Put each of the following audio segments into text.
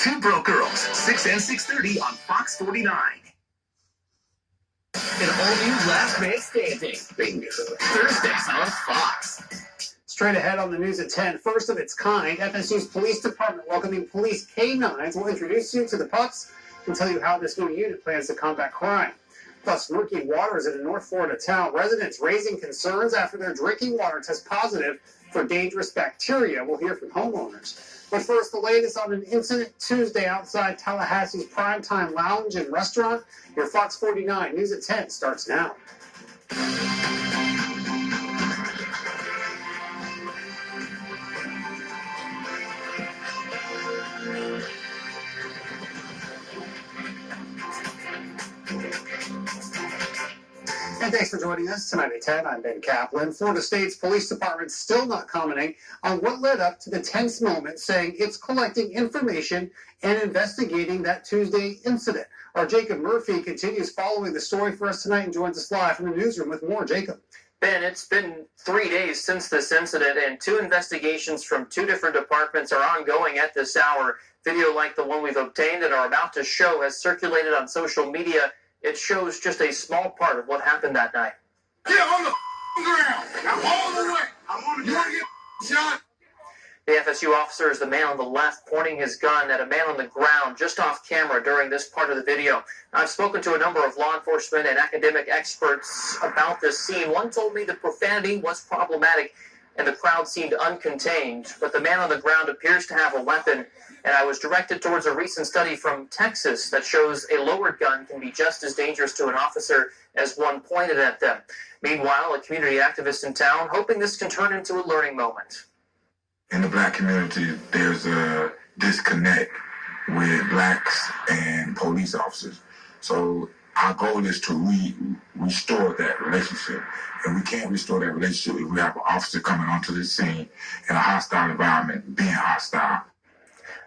Two Broke Girls, 6 and 6:30 on Fox 49. An all-new Last Man Standing. Bingo. Thursdays on Fox. Straight ahead on the news at 10, first of its kind, FSU's police department welcoming police canines will introduce you to the pups and tell you how this new unit plans to combat crime. Plus, murky waters in a North Florida town. Residents raising concerns after their drinking water tests positive for dangerous bacteria. We'll hear from homeowners. But first, the latest on an incident Tuesday outside Tallahassee's Primetime Lounge and Restaurant. Your Fox 49 News at 10 starts now. And thanks for joining us tonight at 10. I'm Ben Kaplan. Florida State's police department still not commenting on what led up to the tense moment, saying it's collecting information and investigating that Tuesday incident. Our Jacob Murphy continues following the story for us tonight and joins us live from the newsroom with more. Jacob. Ben, it's been 3 days since this incident, and two investigations from two different departments are ongoing at this hour. Video like the one we've obtained and are about to show has circulated on social media. It shows just a small part of what happened that night. Get on the ground. I'm all the way. I'm on the ground. You want to get shot? The FSU officer is the man on the left pointing his gun at a man on the ground just off camera during this part of the video. I've spoken to a number of law enforcement and academic experts about this scene. One told me the profanity was problematic and the crowd seemed uncontained, but the man on the ground appears to have a weapon. And I was directed towards a recent study from Texas that shows a lowered gun can be just as dangerous to an officer as one pointed at them. Meanwhile, a community activist in town hoping this can turn into a learning moment. In the black community, there's a disconnect with blacks and police officers. So our goal is to restore that relationship. And we can't restore that relationship if we have an officer coming onto the scene in a hostile environment, being hostile.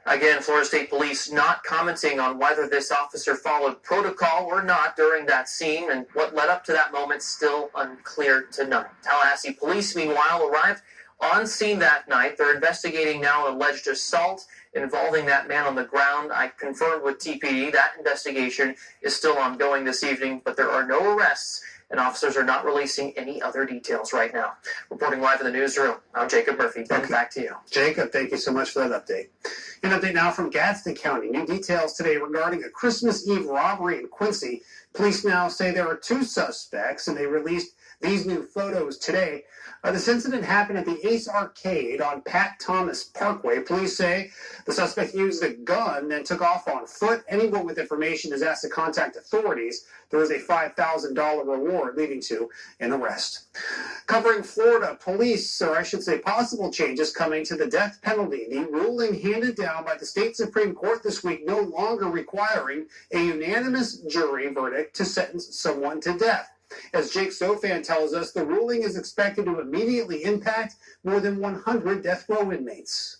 Again, Florida State Police not commenting on whether this officer followed protocol or not during that scene, and what led up to that moment still unclear tonight. Tallahassee Police, meanwhile, arrived on scene that night. They're investigating now an alleged assault involving that man on the ground. I confirmed with TPD that investigation is still ongoing this evening, but there are no arrests, and officers are not releasing any other details right now. Reporting live in the newsroom, I'm Jacob Murphy. Ben, back to you. Jacob, thank you so much for that update. An update now from Gadsden County. New details today regarding a Christmas Eve robbery in Quincy. Police now say there are two suspects, and they released these new photos today. This incident happened at the Ace Arcade on Pat Thomas Parkway. Police say the suspect used a gun and took off on foot. Anyone with information is asked to contact authorities. There is a $5,000 reward leading to an arrest. Covering Florida, police, or I should say possible changes coming to the death penalty. The ruling handed down by the state Supreme Court this week no longer requiring a unanimous jury verdict to sentence someone to death. As Jake Sofan tells us, the ruling is expected to immediately impact more than 100 death row inmates.